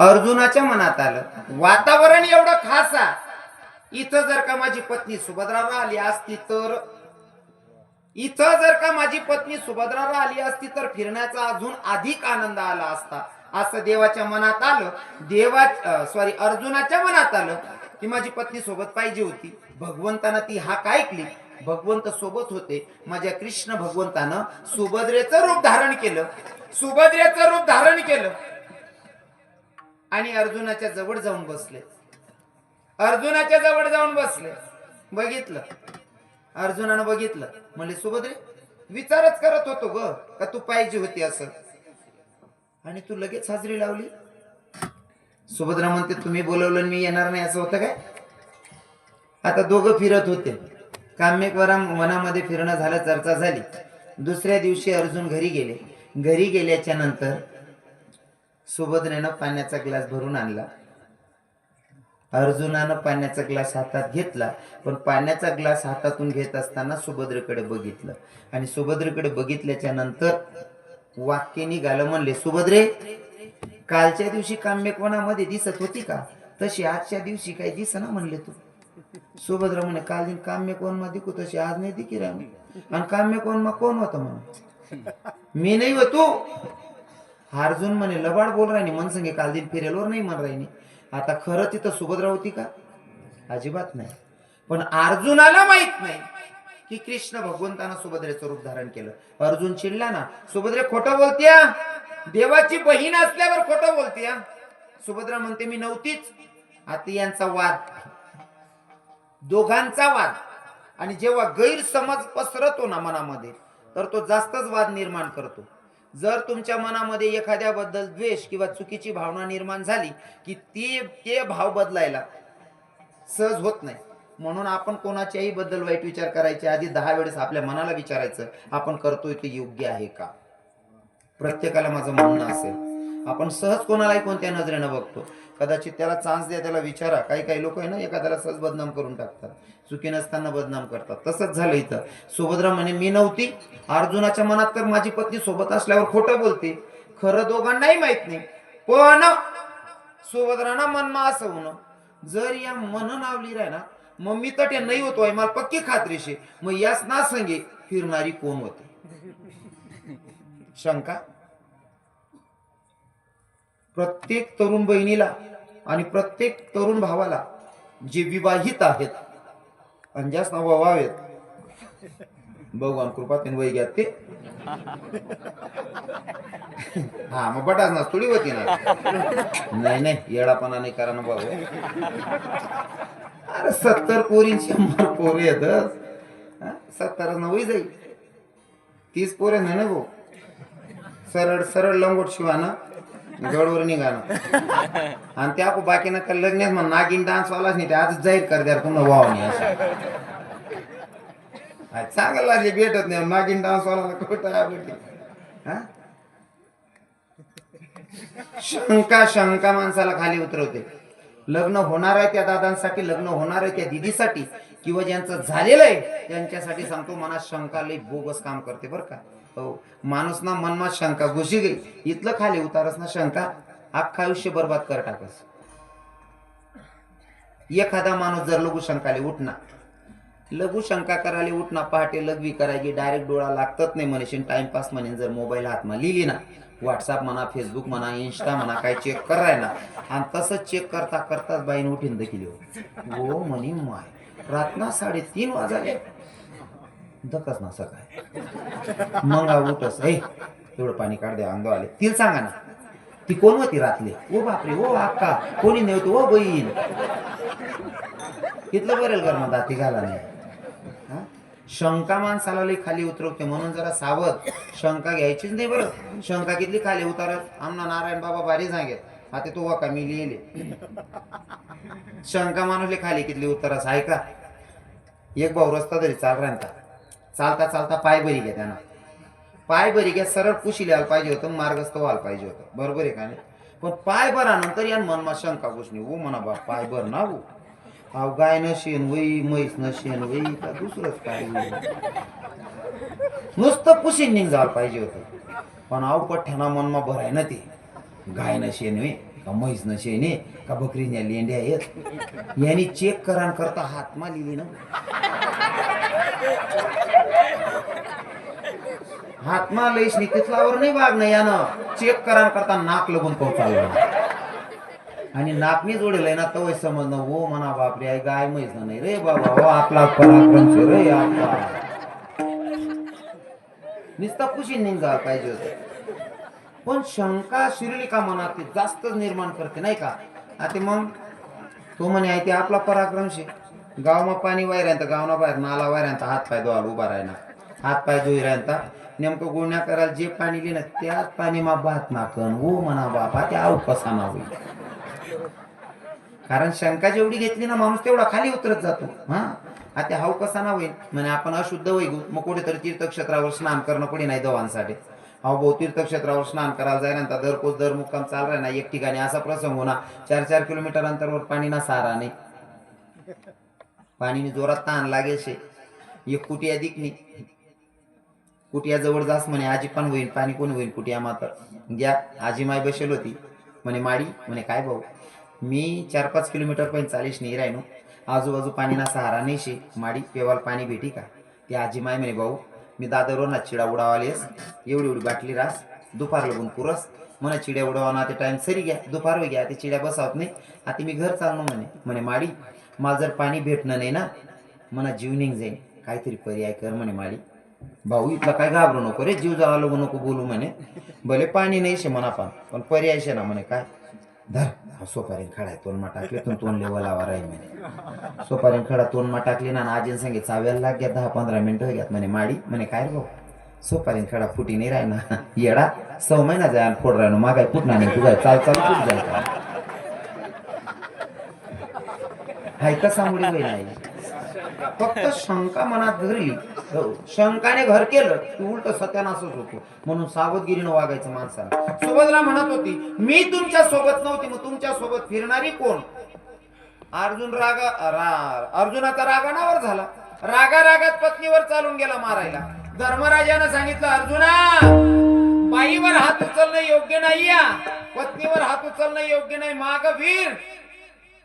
अर्जुनाच्या मनात आलं वातावरण एवढं खास आहे, इथं जर का माझी पत्नी सुभद्रा आली असती तर, इथं जर का माझी पत्नी सुभद्रा आली असती तर फिरण्याचा अजून अधिक आनंद आला असता, असं देवाच्या मनात आलं. अर्जुनाच्या मनात आलं की माझी पत्नी सोबत पाहिजे होती. भगवंतानं ती हाक ऐकली. भगवंत सोबत होते. माझ्या कृष्ण भगवंतानं सुभद्रेचं रूप धारण केलं, सुभद्रेचं रूप धारण केलं आणि अर्जुनाच्या जवळ जाऊन बसले. अर्जुनाच्या जवळ जाऊन बसले. बघितलं, अर्जुनानं बघितलं, म्हणले सुभद्रे विचारच करत होतो ग का तू पाहिजे होती असं, आणि तू लगेच हाजरी लावली. सुभद्रा म्हणते तुम्ही बोलवलं मी येणार नाही असं होतं काय. आता दोघं फिरत होते. काम्यकवरम वनामध्ये फिरणं झालं, चर्चा झाली. दुसऱ्या दिवशी अर्जुन घरी गेले. घरी गेल्याच्या नंतर सुभद्रेनं पाण्याचा ग्लास भरून आणला. अर्जुनानं पाण्याचा ग्लास हातात घेतला, पण पाण्याचा ग्लास हातातून घेत असताना सुभद्रेकडे बघितलं आणि सुभद्रेकडे बघितल्याच्या नंतर वाक्य निघालं. म्हणले सुभद्रे कालच्या दिवशी काम्यकवनामध्ये दिसत होती का, तशी आजच्या दिवशी काही दिसना म्हणले तू. सुभद्रा म्हणे काल दिन काम्यकवन मध्ये दिकू तशी आज नाही दिकी रे. आणि काम्यकवन मा कोण होतं म्हणे, मी नाही होतो. अर्जुन म्हणे लबाड बोल राहिनी, मन संगे काल दिन फिरेलवर नाही म्हण राहिनी. आता खरं तिथं सुभद्रा होती का, अजिबात नाही. पण अर्जुनाला माहित नाही की कृष्ण भगवंतानं सुभद्रेचं रूप धारण केलं. अर्जुन चिडला ना, सुभद्रे खोटं बोलत्या, देवाची बहीण असल्यावर खोटं बोलत्या. सुभद्रा म्हणते मी नव्हतीच. आता यांचा वाद, दोघांचा वाद, आणि जेव्हा गैरसमज पसरतो ना मनामध्ये तर तो जास्तच वाद निर्माण करतो. जर तुमच्या मनामध्ये एखाद्याबद्दल द्वेष किंवा चुकीची भावना निर्माण झाली की ते भाव बदलायला सहज होत नाही. म्हणून आपण कोणाच्याही बद्दल वाईट विचार करायच्या आधी 10 वेळेस आपल्या मनाला विचारायचं आपण करतोय ते योग्य आहे का. प्रत्येकाला माझं म्हणणं असेल, आपण सहज कोणालाही कोणत्या नजरेनं बघतो. कदाचित त्याला चान्स द्या, त्याला विचारा. काही लोक आहे ना एखाद्याला सहज बदनाम करून टाकतात, चुकी नसताना बदनाम करतात. तसंच झालं इथं. सुभद्रा म्हणे मी नव्हती. अर्जुनाच्या मनात तर माझी पत्नी सोबत असल्यावर खोटं बोलते. खरं दोघांनाही माहित नाही, पण सुभद्राना मनमा असं होणं, जर या मन नावली राह ना मग मी तर ते नाही होतो मला पक्की खात्रीशी, मग याच ना संगे फिरणारी कोण होते. शंका प्रत्येक तरुण बहिणीला आणि प्रत्येक तरुण भावाला जे विवाहित आहेत आणि जास्त व्हावेत, भगवान कृपा तीन वय घ्या ते हा मग बटाच ना थोडी होती ना. नाही येडापणा नाही करा ना बाबू. अरे 70 पोरींची 100 पोरी येत, 70 न होई जाईल. 30 पोरे नाही ना भाऊ. सरळ सरळ लंगोट शिवाना गडवर निघाना आणि त्या बाकी ना लग्नात मग नागिन डान्स वालाच नाही, ते आज जाहीर कर द्या तुम्हाला वाव नाही चांगला जे भेटत नाही नागिन डान्स वाला कुठं. शंका माणसाला खाली उतरवते. लग्न होणार आहे त्या दादांसाठी, लग्न होणार आहे त्या दिदीसाठी, किंवा ज्यांचं झालेलं आहे त्यांच्यासाठी सांगतो, मनात शंका लई बोगस काम करते बरं का. हो, माणूस ना मनमा शंका घुशी गई, इथलं खाली उतारस ना शंका अख्खा आयुष्य बर्बाद कर टाकस. एखादा माणूस जर लघु शंकाले उठना, लघु शंका करायला उठना, पहाटे लघवी करायची, डायरेक्ट डोळा लागतच नाही म्हणशील, टाइमपास म्हणेन जर मोबाईल हातमा लिहिली ना, व्हॉट्सअप म्हणा, फेसबुक म्हणा, इंस्टा म्हणा, काय चेक कराय ना, आणि तसंच चेक करता करताच बाईन उठीन देखील हो म्हणी माय रातना 3:30 वाजले दकच ना सकाळ. मग उठस एवढं पाणी काढ द्या अंगावर आले. तिला सांगा ना ती कोण होती रातले. ओ बापरे, ओ अक्का कोणी नव्हतं, ओ बहीण. तिथलं बरेल कर ना दाती घाला नाही. शंका माणसाला लई खाली उतरवते, म्हणून जरा सावध. शंका घ्यायचीच नाही बरं. शंका किती खाली उतारत आमना नारायण बाबा भारी सांगेल. आता तो वाका मी लिहिले शंका माणूसले खाली किती उतरस आहे का. एक भाऊ रस्ता तरी चाल राहता, चालता चालता पाय बरी घ्या. त्यांना पाय बरी घ्या, सरळ पुशी लिहायला पाहिजे होतं, मार्गस्थ व्हायला पाहिजे होतं, बरोबर आहे का नाही. पण पाय बरा नंतर या मनमा शंका घुसणी. हो म्हणा बा पाय बर ना हो, अहो गाय नशेन वई, म्हैस नशेन वई, का दुसरंच काय नुसतं पुशीन निघ झालं पाहिजे होतं. पण अहो पठ्ठ्याना मनमा भराय ना ते गायनं शेण आहे का म्हैसनं शेण आहे का बकरीच्या लेंड्या आहेत यांनी चेक करा करता हातमा लिहिली ना हातमा लईस तिथलावर नाही वागणं यानं चेक करा करता नाक लगून पोहोचाल आणि नाकनी जोडेल ना तवय समजणं हो म्हणा बापरे आई गाय म्हैस नाही रे बाबा हो आपला पराक्रम रे आपला नुसता खुशी निघाला पाहिजे होत पण शंका शिरली का मनात जास्तच निर्माण करते नाही का आता मग तो म्हणे आहे ते आपला पराक्रम शे गावमा पाणी वायऱ्यांत गावना बाहेर नाला वायऱ्यांत हात पाय धुवाल उभा राहिना हात पाय धुई राहता नेमकं गुन्हा करायला जे पाणी लिहिलं त्याच पाणी मा बात नाकन हो म्हणा बापा त्या अवकसा ना होईल कारण शंका जेवढी घेतली ना माणूस तेवढा खाली उतरत जातो हा आता हाव कसा ना होईल म्हणजे आपण अशुद्ध होईल मग कुठेतरी तीर्थक्षेत्रावर स्नान करणं पडी नाही दोवांसाठी अहो भाऊ तीर्थक्षेत्रावर स्नान करायला जायनंतर दरपोच दर मुक्काम चाल राही ना एक ठिकाणी असा प्रसंग होणार 4-4 किलोमीटर अंतरवर पाणी ना सारा नाही पाणीने जोरात ताण लागेल शे एक कुटिया दिकनी कुटिया जवळ जास म्हणे आजी पण होईल पाणी कोण होईल कुटिया मात्र घ्या आजी माय बसेल होती म्हणे माडी म्हणे काय भाऊ मी 4-5 किलोमीटर पण चालीस नाही राहिनो आजूबाजू पाणी ना सहारा नाही शे माडी पेवाल पाणी भेटी का ती आजी माय म्हणे भाऊ मी दादरवर ना चिडा उडावालेस एवढी एवढी बाटली रास दुपार लगून पुरस म्हणा चिड्या उडवाना ते टाइम सरी घ्या दुपार घ्या ते चिड्या बसावत नाही आता मी घर चाललो म्हणे माडी मला जर पाणी भेटणं नाही ना म्हणा जीव निघ जाईन काहीतरी पर्याय कर म्हणे माडी भाऊ इथला काय घाबरू नको रे जीव जावा लगू नको बोलू म्हणे भले पाणी नाही शे म्हणा पण पर्याय शे ना म्हणे काय धर सोपारीन खडा तोंडमा टाकले तोंड लेवलावा राही म्हणे सोपारीन खडा तोंडमा टाकली ना आजीन सांगे चाव्याला लाग घ्या 10-15 मिनिटं घ्यात म्हणे माडी म्हणे काय रे भाऊ सोपारीन खडा फुटी नाही राही ना येडा 6 महिना जाय फोड राहिनो मागाय फुटणार नाही तुझा चाल फुट जाय का हाय कसा मुडी होई नाही फक्त शंका मनात धरली शंकाने घर केलं की उलट सत्यानाशच होतो म्हणून सावधगिरीनं वागायचं माणसाला सुभद्रा म्हणत होती मी तुमच्या सोबत नव्हती मग तुमच्या सोबत फिरणारी कोण अर्जुनाचा रागानावर झाला रागात पत्नीवर चालून गेला मारायला धर्मराजानं सांगितलं अर्जुना बाईवर हात उचलणं योग्य नाही पत्नीवर हात उचलणं योग्य नाही माग वीर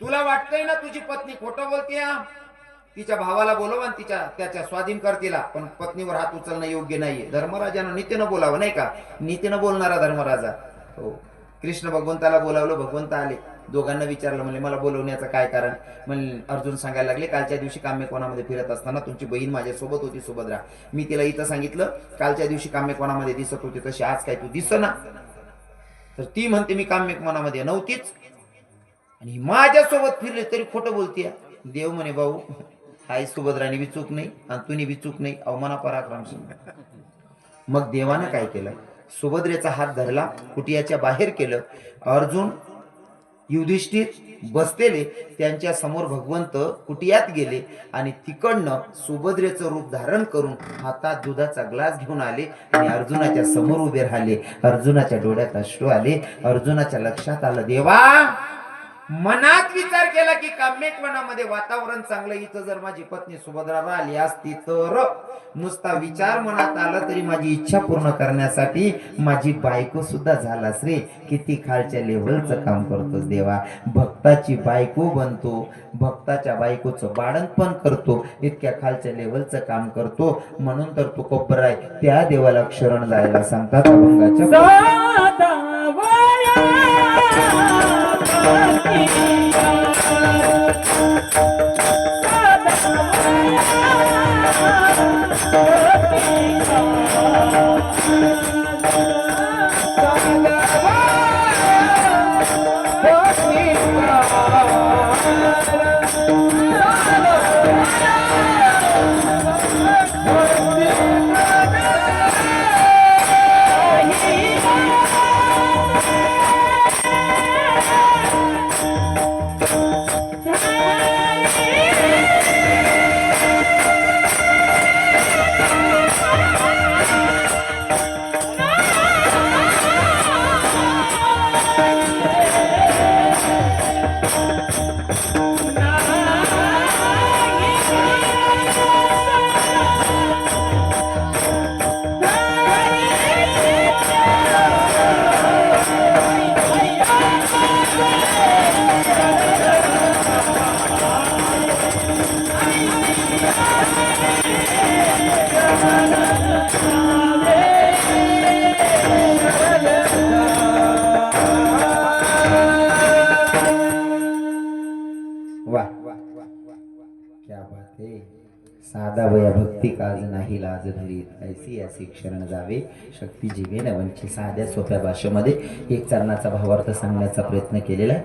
तुला वाटतंय ना तुझी पत्नी खोटं बोलते तिच्या भावाला बोलव आणि त्याच्या स्वाधीन करतीला पण पत्नीवर हात उचलणं योग्य नाहीये धर्मराजानं नीतीनं बोलावं नाही का नीतीनं बोलणारा धर्मराजा हो कृष्ण भगवंताला बोलावलं भगवंत आले दोघांना विचारलं म्हणजे मला बोलवण्याचं काय कारण म्हणजे अर्जुन सांगायला लागले कालच्या दिवशी काम्यकोणामध्ये फिरत असताना तुमची बहीण माझ्यासोबत होती सुभद्रा मी तिला इथं सांगितलं कालच्या दिवशी काम्यकोणामध्ये दिसत होती तशी आज काय तू दिसना तर ती म्हणते मी काम्यकोणामध्ये नव्हतीच आणि माझ्यासोबत फिरले तरी खोटं बोलतीय देव म्हणे भाऊ आई सुभद्राने बी चूक नाही आणि तुनी बी चूक नाही अवमाना पराक्रम मग देवानं काय केलं सुभद्रेचा हात धरला कुटियाच्या बाहेर केलं अर्जुन युधिष्ठिर बसलेले त्यांच्या समोर भगवंत कुटियात गेले आणि तिकडनं सुभद्रेचं रूप धारण करून हातात दुधाचा ग्लास घेऊन आले आणि अर्जुनाच्या समोर उभे राहिले अर्जुनाच्या डोळ्यात अश्रू आले अर्जुनाच्या लक्षात आलं देवा मनात विचार केला की काम्यकोणामध्ये वातावरण चांगलं इथं जर माझी पत्नी सुभद्रा राहिली असती तर नुसता विचार मनात आला तरी माझी इच्छा पूर्ण करण्यासाठी माझी बायको सुद्धा झालास रे किती खालच्या लेव्हलचं काम करतोस देवा भक्ताची बायको बनतो भक्ताच्या बायकोचं बाळण पण करतो इतक्या खालच्या लेव्हलचं काम करतो म्हणून तर तो कोपराय त्या देवाला शरण जायला सांगतात अभंगाच्या वाह, क्या बात है. साधा वया भक्ती काज नाही लाज धरीत ऐसी असे क्षण जावे शक्ती जीवे नवंची. साध्या सोप्या भाषेमध्ये एक चरणाचा भावार्थ सांगण्याचा प्रयत्न केलेला आहे.